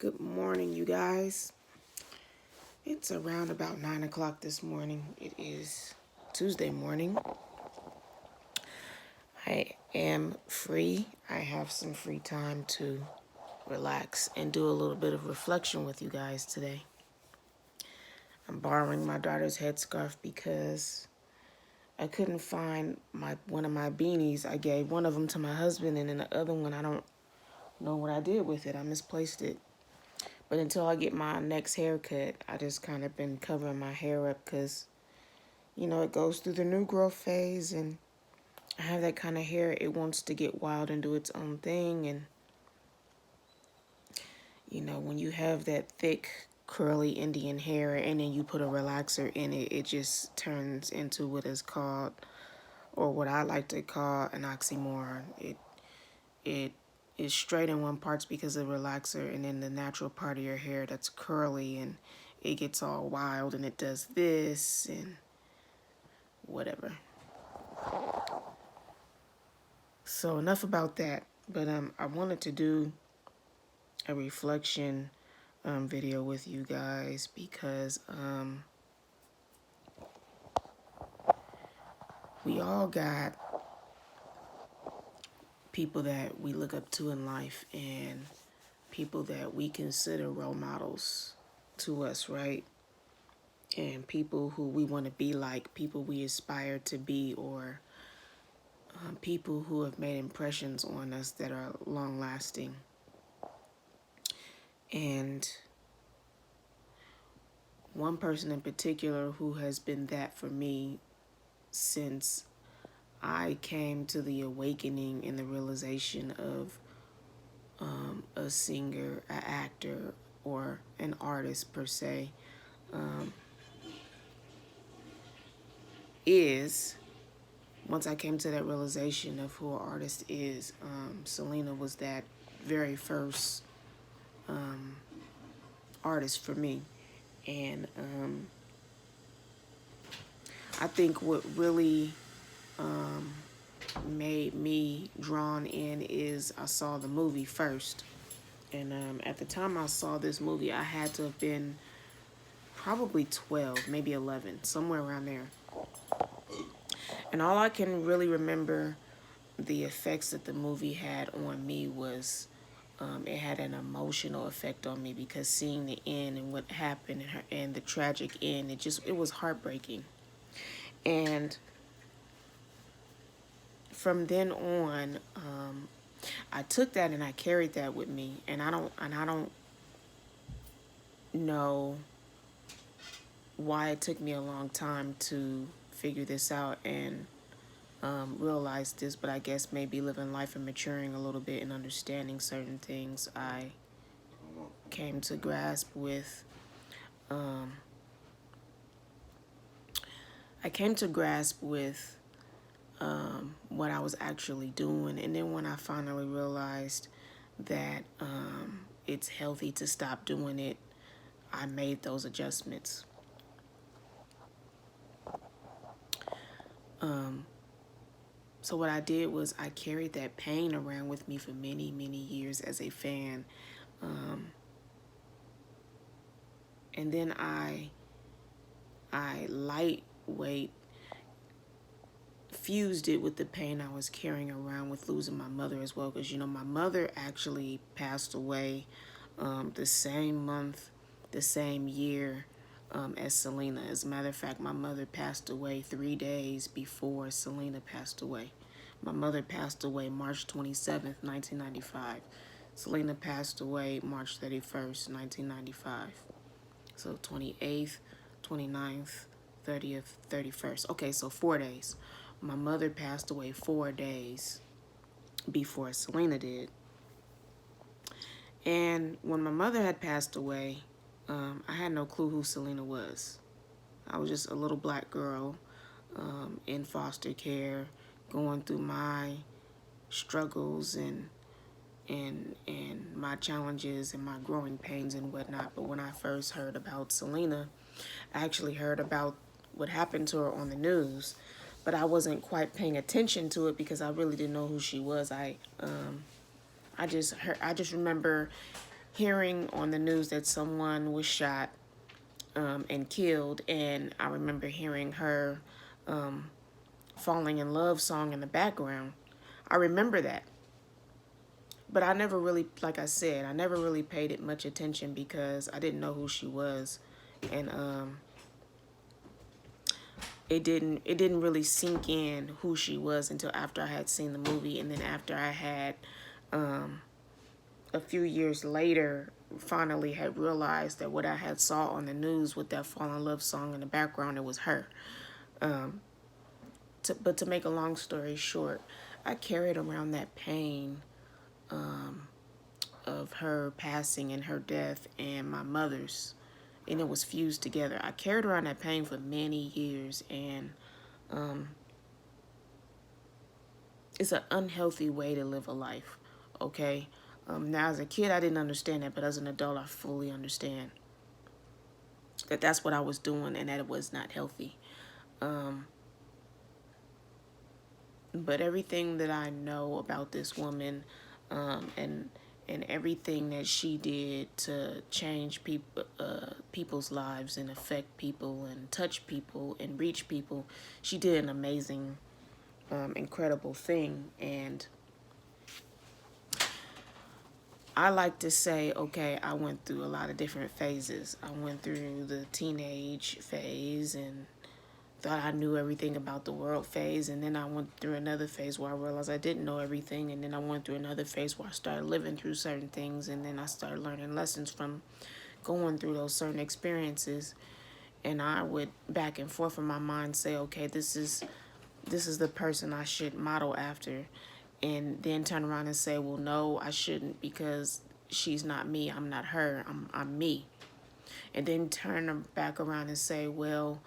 Good morning, you guys. It's around about 9 o'clock this morning. It is Tuesday morning. I am free. I have some free time to relax and do a little bit of reflection with you guys today. I'm borrowing my daughter's headscarf because I couldn't find one of my beanies. I gave one of them to my husband, and then the other one, I don't know what I did with it. I misplaced it. But until I get my next haircut, I just kind of been covering my hair up because, it goes through the new growth phase, and I have that kind of hair. It wants to get wild and do its own thing. And, when you have that thick, curly Indian hair and then you put a relaxer in it, it just turns into what is called, or what I like to call, an oxymoron. It is straight in one parts because of the relaxer, and then the natural part of your hair that's curly and it gets all wild and it does this and whatever. So enough about that. But I wanted to do a reflection video with you guys because we all got people that we look up to in life and people that we consider role models to us, right? And people who we want to be like, people we aspire to be, or people who have made impressions on us that are long lasting. And one person in particular who has been that for me since I came to the awakening and the realization of a singer, an actor, or an artist per se, is, once I came to that realization of who an artist is, Selena was that very first artist for me. And I think what really made me drawn in is I saw the movie first. And at the time I saw this movie, I had to have been probably 12, maybe 11, somewhere around there. And all I can really remember the effects that the movie had on me was it had an emotional effect on me, because seeing the end and what happened and the tragic end, it was heartbreaking. And from then on, I took that and I carried that with me, and I don't know why it took me a long time to figure this out and realize this, but I guess maybe living life and maturing a little bit and understanding certain things, I came to grasp with what I was actually doing. And then when I finally realized that it's healthy to stop doing it, I made those adjustments. So what I did was I carried that pain around with me for many, many years as a fan. And then I lightweight fused it with the pain I was carrying around with losing my mother as well. Because, my mother actually passed away the same month, the same year as Selena. As a matter of fact, my mother passed away 3 days before Selena passed away. My mother passed away March 27th, 1995. Selena passed away March 31st, 1995. So 28th, 29th, 30th, 31st. Okay, so 4 days. My mother passed away 4 days before Selena did. And when my mother had passed away, I had no clue who Selena was. I was just a little black girl in foster care, going through my struggles and my challenges and my growing pains and whatnot. But when I first heard about Selena, I actually heard about what happened to her on the news, but I wasn't quite paying attention to it because I really didn't know who she was. I just remember hearing on the news that someone was shot and killed, and I remember hearing her falling in love song in the background. I remember that. But I never really, like I said, I never really paid it much attention because I didn't know who she was. And it didn't really sink in who she was until after I had seen the movie, and then after I had a few years later finally had realized that what I had saw on the news with that fall in love song in the background, it was her. But to make a long story short, I carried around that pain of her passing and her death and my mother's, and it was fused together. I carried around that pain for many years, and it's an unhealthy way to live a life, okay? Now, as a kid, I didn't understand that, but as an adult, I fully understand that that's what I was doing and that it was not healthy. But everything that I know about this woman, and everything that she did to change people's lives and affect people and touch people and reach people, she did an amazing, incredible thing. And I like to say, okay, I went through a lot of different phases. I went through the teenage phase and thought I knew everything about the world phase, and then I went through another phase where I realized I didn't know everything, and then I went through another phase where I started living through certain things, and then I started learning lessons from going through those certain experiences. And I would back and forth in my mind say, okay, this is the person I should model after, and then turn around and say, well, no, I shouldn't, because she's not me, I'm not her, I'm me. And then turn back around and say, well,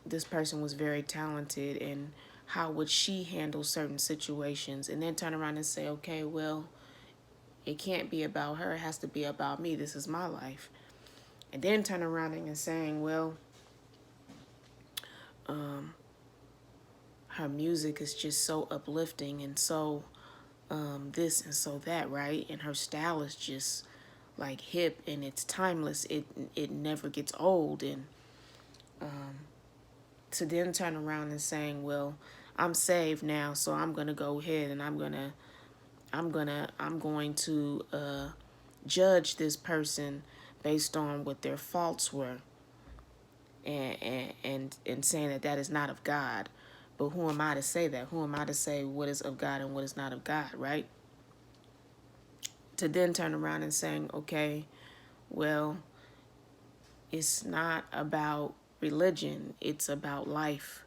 this person was very talented, and how would she handle certain situations? And then turn around and say, okay, well, it can't be about her, it has to be about me, this is my life. And then turn around and saying, well, her music is just so uplifting and so this and so that, right? And her style is just like hip and it's timeless. It never gets old. And to then turn around and saying, well, I'm saved now, so I'm gonna go ahead and I'm going to judge this person based on what their faults were, and saying that that is not of God. But who am I to say that? Who am I to say what is of God and what is not of God, right? To then turn around and saying, okay, well, it's not about religion, it's about life.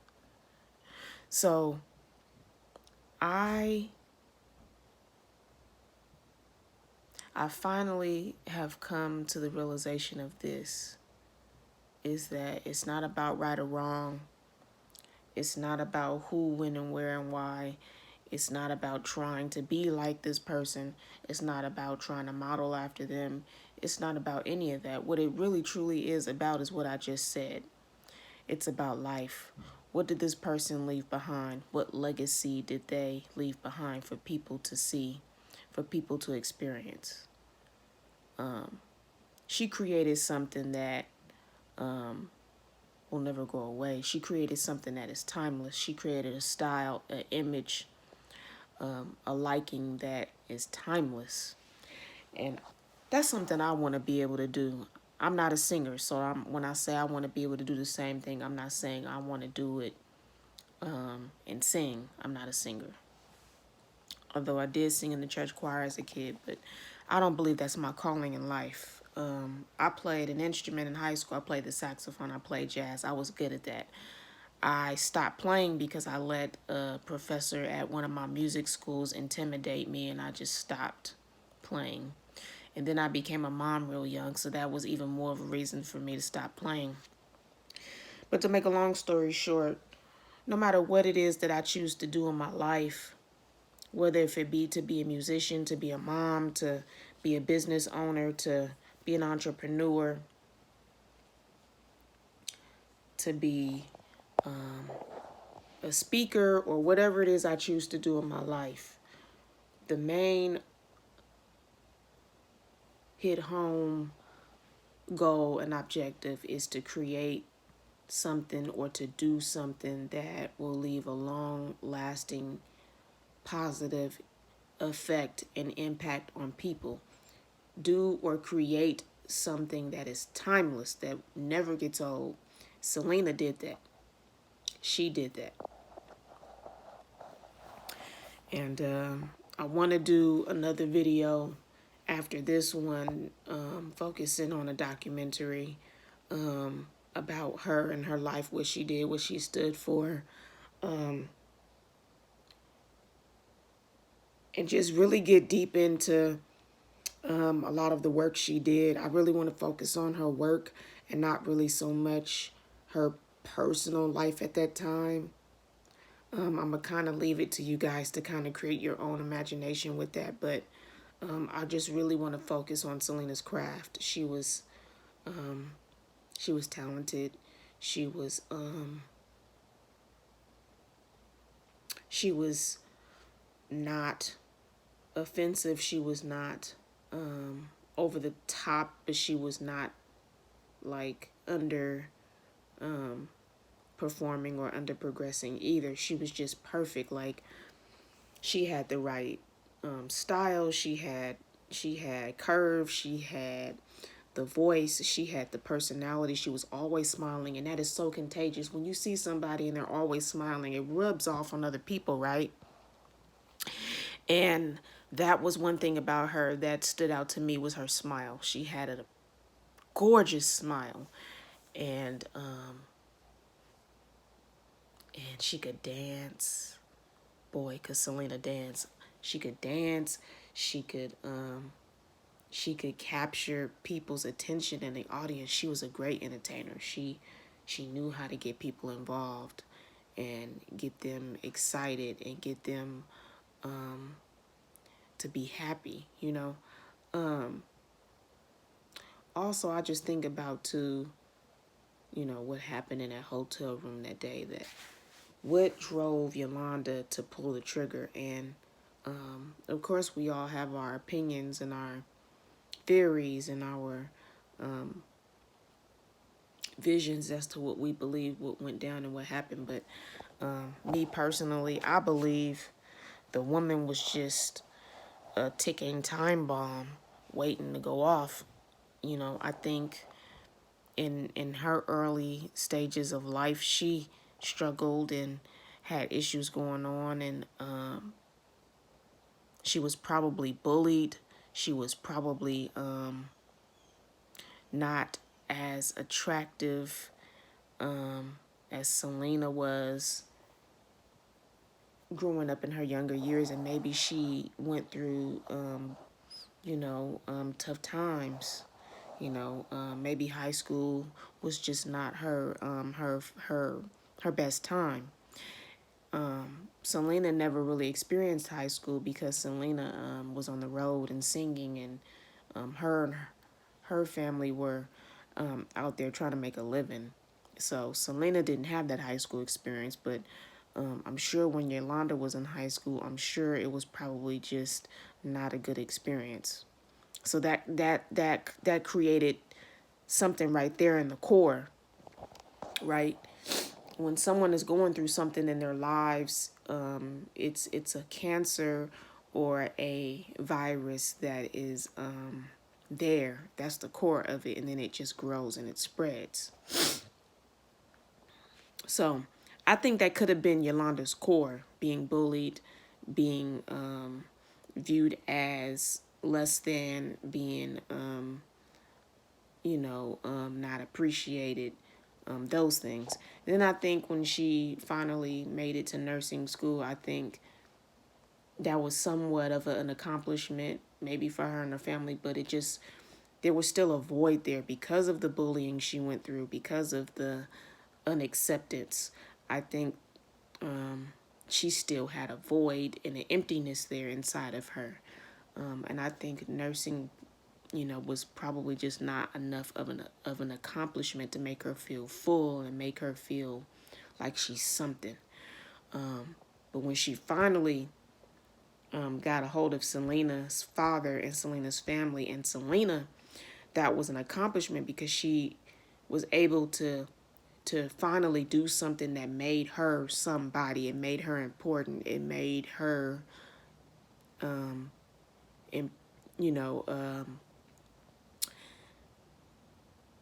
So I finally have come to the realization of this, is that it's not about right or wrong. It's not about who, when, and where, and why. It's not about trying to be like this person. It's not about trying to model after them. It's not about any of that. What it really truly is about is what I just said. It's about life. What did this person leave behind? What legacy did they leave behind for people to see, for people to experience? She created something that will never go away. She created something that is timeless. She created a style, an image, a liking that is timeless. And that's something I want to be able to do. I'm not a singer, so when I say I want to be able to do the same thing, I'm not saying I want to do it and sing. I'm not a singer. Although I did sing in the church choir as a kid, but I don't believe that's my calling in life. I played an instrument in high school. I played the saxophone. I played jazz. I was good at that. I stopped playing because I let a professor at one of my music schools intimidate me, and I just stopped playing. And then I became a mom real young, so that was even more of a reason for me to stop playing. But to make a long story short, no matter what it is that I choose to do in my life, whether if it be to be a musician, to be a mom, to be a business owner, to be an entrepreneur, to be a speaker, or whatever it is I choose to do in my life, the main hit home goal and objective is to create something or to do something that will leave a long lasting positive effect and impact on people. Do or create something that is timeless, that never gets old. Selena did that. She did that. And I want to do another video after this one, focusing on a documentary about her and her life, what she did, what she stood for, and just really get deep into a lot of the work she did. I really want to focus on her work and not really so much her personal life at that time. I'm going to kind of leave it to you guys to kind of create your own imagination with that. But I just really want to focus on Selena's craft. She was talented. She was not offensive. She was not over the top, but she was not like under performing or under progressing either. She was just perfect. Like, she had the right style. She had curves. She had the voice. She had the personality. She was always smiling, and that is so contagious. When you see somebody and they're always smiling, it rubs off on other people, right? And that was one thing about her that stood out to me, was her smile. She had a gorgeous smile, and she could dance. Boy, could Selena dance. She could dance. She could capture people's attention in the audience. She was a great entertainer. She knew how to get people involved and get them excited and get them to be happy, you know. Also, I just think about, too, you know, what happened in that hotel room that day. That what drove Yolanda to pull the trigger. And of course, we all have our opinions and our theories and our visions as to what we believe, what went down and what happened. But me personally, I believe the woman was just a ticking time bomb waiting to go off. You know, I think in her early stages of life, she struggled and had issues going on, and she was probably bullied. She was probably not as attractive as Selena was growing up in her younger years, and maybe she went through, tough times. Maybe high school was just not her best time. Selena never really experienced high school because Selena was on the road and singing, and her family were out there trying to make a living. So Selena didn't have that high school experience, but I'm sure when Yolanda was in high school, I'm sure it was probably just not a good experience. So that created something right there in the core, right? When someone is going through something in their lives, it's a cancer or a virus that is there. That's the core of it, and then it just grows and it spreads. So I think that could have been Yolanda's core, being bullied, being viewed as less than, being, not appreciated, those things. And then I think when she finally made it to nursing school, I think that was somewhat of an accomplishment, maybe for her and her family, but there was still a void there because of the bullying she went through, because of the unacceptance. I think she still had a void and an emptiness there inside of her. And I think nursing, was probably just not enough of an accomplishment to make her feel full and make her feel like she's something. But when she finally got a hold of Selena's father and Selena's family. And Selena, that was an accomplishment because she was able to finally do something that made her somebody. It made her important. It made her, in, you know,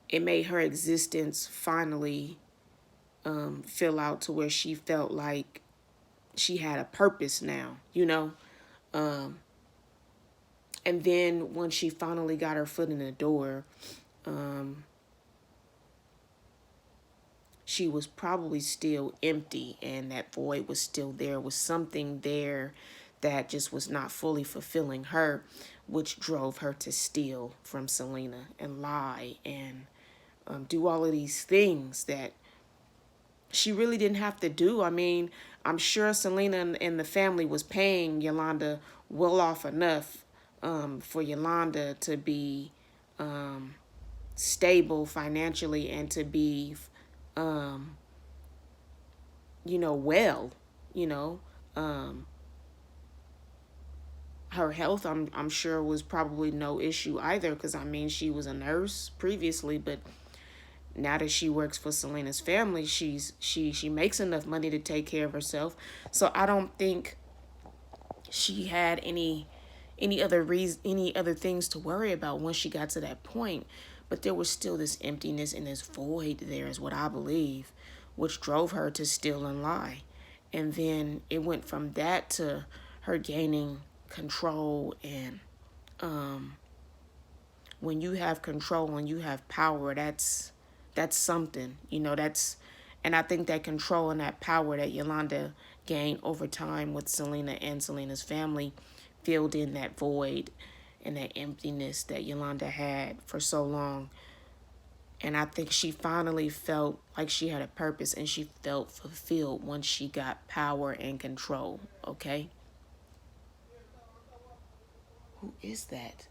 it made her existence finally fill out to where she felt like she had a purpose now, And then when she finally got her foot in the door, she was probably still empty, and that void was still there. Was something there that just was not fully fulfilling her, which drove her to steal from Selena and lie and do all of these things that she really didn't have to do. I mean, I'm sure Selena and the family was paying Yolanda well off enough for Yolanda to be stable financially and to be, well, you know. Her health, I'm sure, was probably no issue either, because I mean, she was a nurse previously, but now that she works for Selena's family, she makes enough money to take care of herself. So I don't think she had any other things to worry about once she got to that point. But there was still this emptiness and this void there, is what I believe, which drove her to steal and lie. And then it went from that to her gaining control. And when you have control and you have power, that's something, and I think that control and that power that Yolanda gained over time with Selena and Selena's family filled in that void and that emptiness that Yolanda had for so long. And I think she finally felt like she had a purpose, and she felt fulfilled once she got power and control. Okay? Who is that?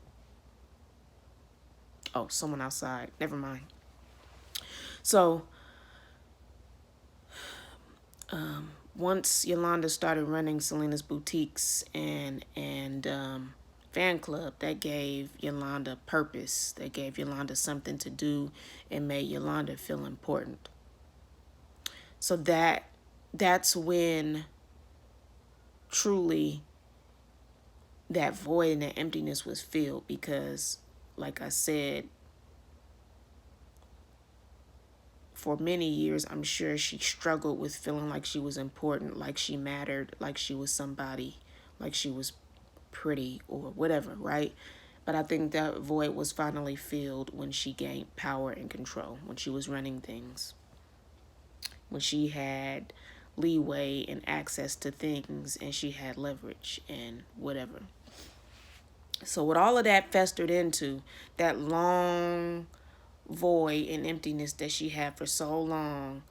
Oh, someone outside. Never mind. So, once Yolanda started running Selena's boutiques and fan club, that gave Yolanda purpose. That gave Yolanda something to do and made Yolanda feel important. So that's when truly that void and that emptiness was filled, because, like I said, for many years, I'm sure she struggled with feeling like she was important, like she mattered, like she was somebody, like she was pretty or whatever, right? But I think that void was finally filled when she gained power and control, when she was running things, when she had leeway and access to things, and she had leverage and whatever. So with all of that festered into that long void and emptiness that she had for so long,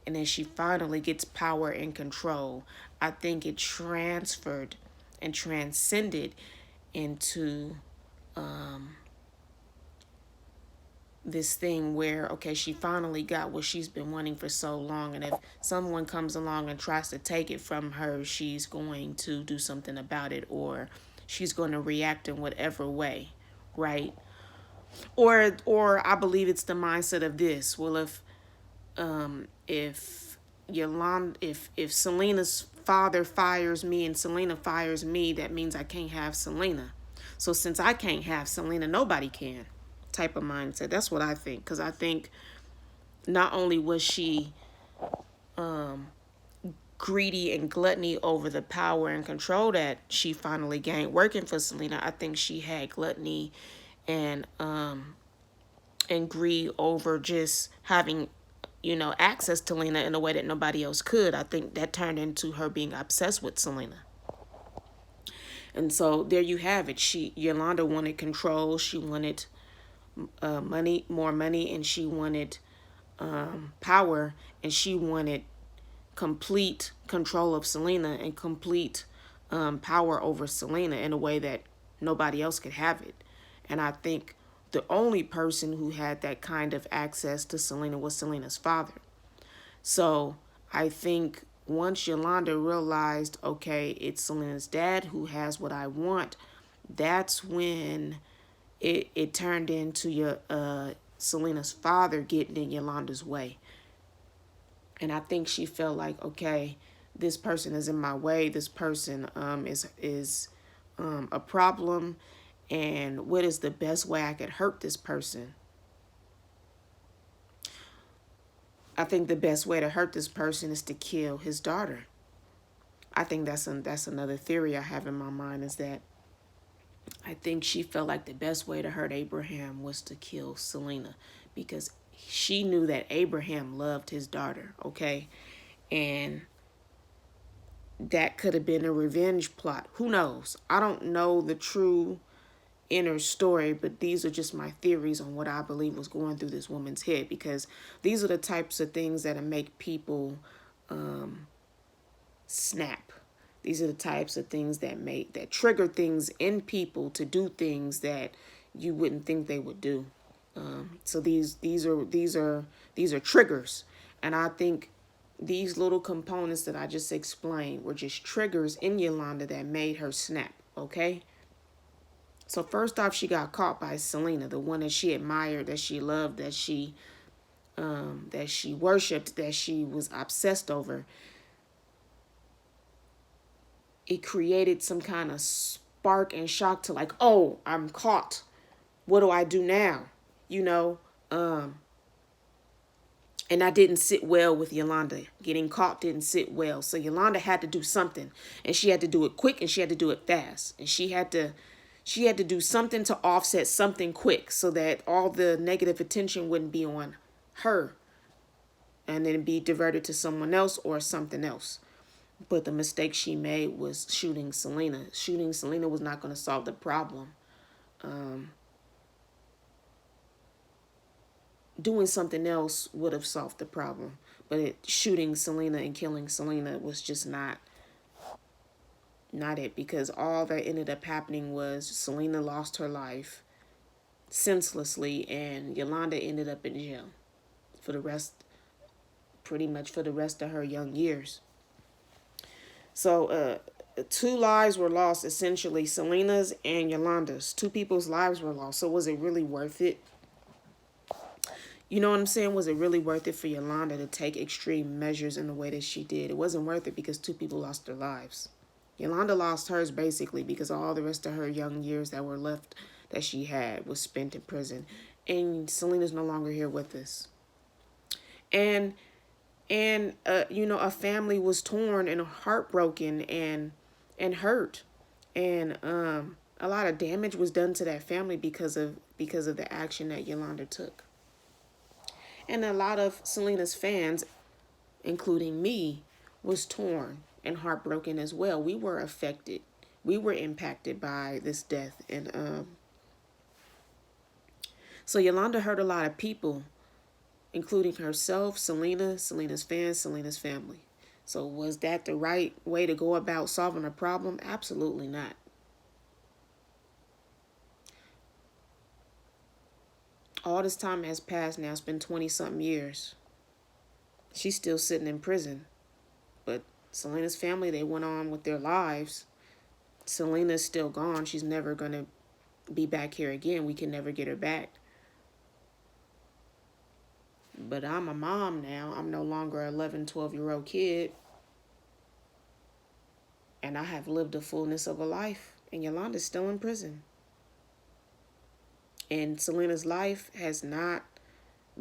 and then she finally gets power and control, I think it transferred and transcended into this thing where, okay, she finally got what she's been wanting for so long, and if someone comes along and tries to take it from her, she's going to do something about it, or she's going to react in whatever way, right? Or I believe it's the mindset of this. Well, if Selena's father fires me and Selena fires me, that means I can't have Selena. So since I can't have Selena, nobody can. Type of mindset. That's what I think. Because I think not only was she greedy and gluttony over the power and control that she finally gained working for Selena, I think she had gluttony and greed over just having, access to Selena in a way that nobody else could. I think that turned into her being obsessed with Selena. And so there you have it. Yolanda wanted control. She wanted more money, and she wanted power, and she wanted complete control of Selena and complete power over Selena in a way that nobody else could have it. And I think the only person who had that kind of access to Selena was Selena's father. So I think once Yolanda realized, okay, it's Selena's dad who has what I want, that's when it turned into Selena's father getting in Yolanda's way. And I think she felt like, okay, this person is in my way. This person is a problem. And what is the best way I could hurt this person? I think the best way to hurt this person is to kill his daughter. I think that's another theory I have in my mind, is that I think she felt like the best way to hurt Abraham was to kill Selena, because she knew that Abraham loved his daughter, okay? And that could have been a revenge plot. Who knows? I don't know the true inner story, but these are just my theories on what I believe was going through this woman's head, because these are the types of things that make people snap. These are the types of things that trigger things in people to do things that you wouldn't think they would do. So these are triggers, and I think these little components that I just explained were just triggers in Yolanda that made her snap. Okay. So first off, she got caught by Selena, the one that she admired, that she loved, that she worshipped, that she was obsessed over. It created some kind of spark and shock to, like, oh, I'm caught. What do I do now? You know, and that didn't sit well with Yolanda. Getting caught didn't sit well. So Yolanda had to do something, and she had to do it quick, and she had to do it fast. And she had to do something to offset something quick, so that all the negative attention wouldn't be on her and then be diverted to someone else or something else. But the mistake she made was shooting Selena. Shooting Selena was not going to solve the problem. Doing something else would have solved the problem. But shooting Selena and killing Selena was just not it, because all that ended up happening was Selena lost her life senselessly, and Yolanda ended up in jail for the rest, pretty much for the rest of her young years. So two lives were lost, essentially, Selena's and Yolanda's. Two people's lives were lost. So was it really worth it? You know what I'm saying? Was it really worth it for Yolanda to take extreme measures in the way that she did? It wasn't worth it because two people lost their lives. Yolanda lost hers basically because all the rest of her young years that were left that she had was spent in prison. And Selena's no longer here with us. And a family was torn and heartbroken and hurt. And a lot of damage was done to that family because of the action that Yolanda took. And a lot of Selena's fans, including me, was torn and heartbroken as well. We were affected. We were impacted by this death. And so Yolanda hurt a lot of people, including herself, Selena's fans, Selena's family. So was that the right way to go about solving a problem? Absolutely not. All this time has passed now. It's been 20-something years. She's still sitting in prison. But Selena's family, they went on with their lives. Selena's still gone. She's never going to be back here again. We can never get her back. But I'm a mom now. I'm no longer an 11, 12-year-old kid. And I have lived the fullness of a life. And Yolanda's still in prison. And Selena's life has not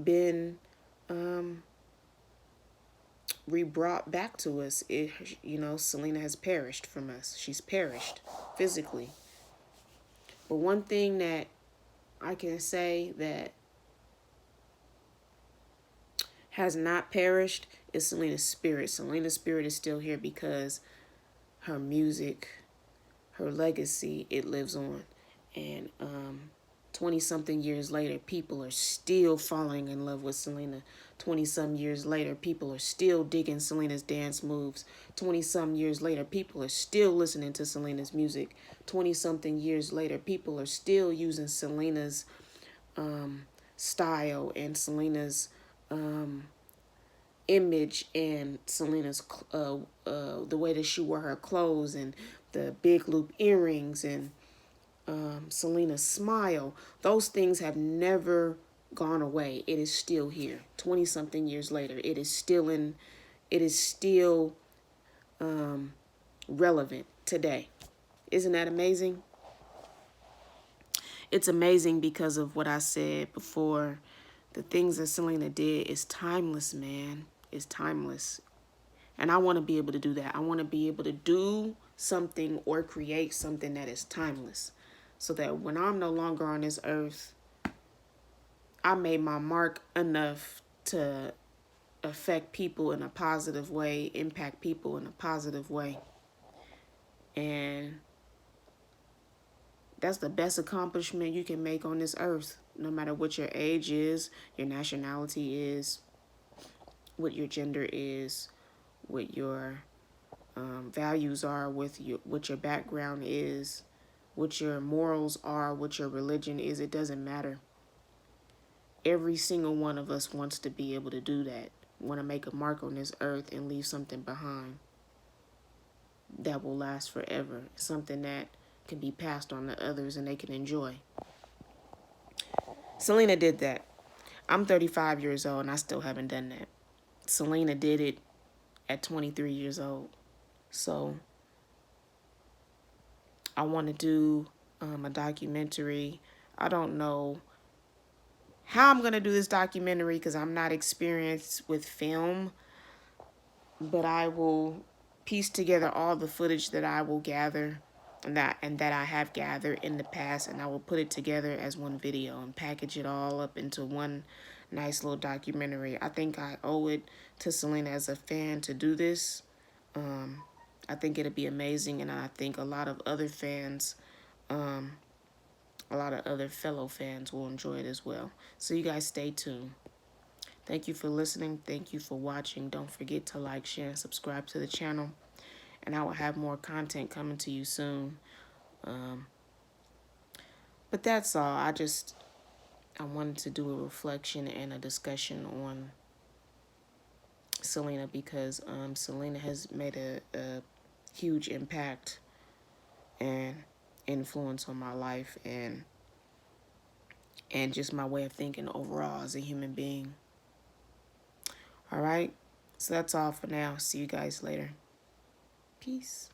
been re-brought back to us. Selena has perished from us. She's perished physically. But one thing that I can say that has not perished is Selena's spirit. Selena's spirit is still here because her music, her legacy, it lives on. And 20-something years later, people are still falling in love with Selena. 20-some years later, people are still digging Selena's dance moves. 20-some years later, people are still listening to Selena's music. 20-something years later, people are still using Selena's style and Selena's image and Selena's the way that she wore her clothes and the big loop earrings and Selena's smile, those things have never gone away. It is still here. 20 something years later, it is still relevant today. Isn't that amazing? It's amazing because of what I said before. The things that Selena did is timeless, man. It's timeless. And I want to be able to do that. I want to be able to do something or create something that is timeless. So that when I'm no longer on this earth, I made my mark enough to affect people in a positive way, impact people in a positive way. And that's the best accomplishment you can make on this earth, no matter what your age is, your nationality is, what your gender is, what your values are, what your background is, what your morals are, what your religion is. It doesn't matter. Every single one of us wants to be able to do that, want to make a mark on this earth and leave something behind that will last forever, something that can be passed on to others and they can enjoy. Selena did that. I'm 35 years old and I still haven't done that. Selena did it at 23 years old. So I want to do a documentary. I don't know how I'm going to do this documentary because I'm not experienced with film, but I will piece together all the footage that I will gather and that I have gathered in the past, and I will put it together as one video and package it all up into one nice little documentary. I think I owe it to Selena as a fan to do this. I think it'll be amazing, and I think a lot of other fans, a lot of other fellow fans will enjoy it as well. So you guys stay tuned. Thank you for listening. Thank you for watching. Don't forget to like, share, and subscribe to the channel. And I will have more content coming to you soon. But that's all. I wanted to do a reflection and a discussion on Selena because Selena has made a huge impact and influence on my life and just my way of thinking overall as a human being. All right, so that's all for now. See you guys later. Peace.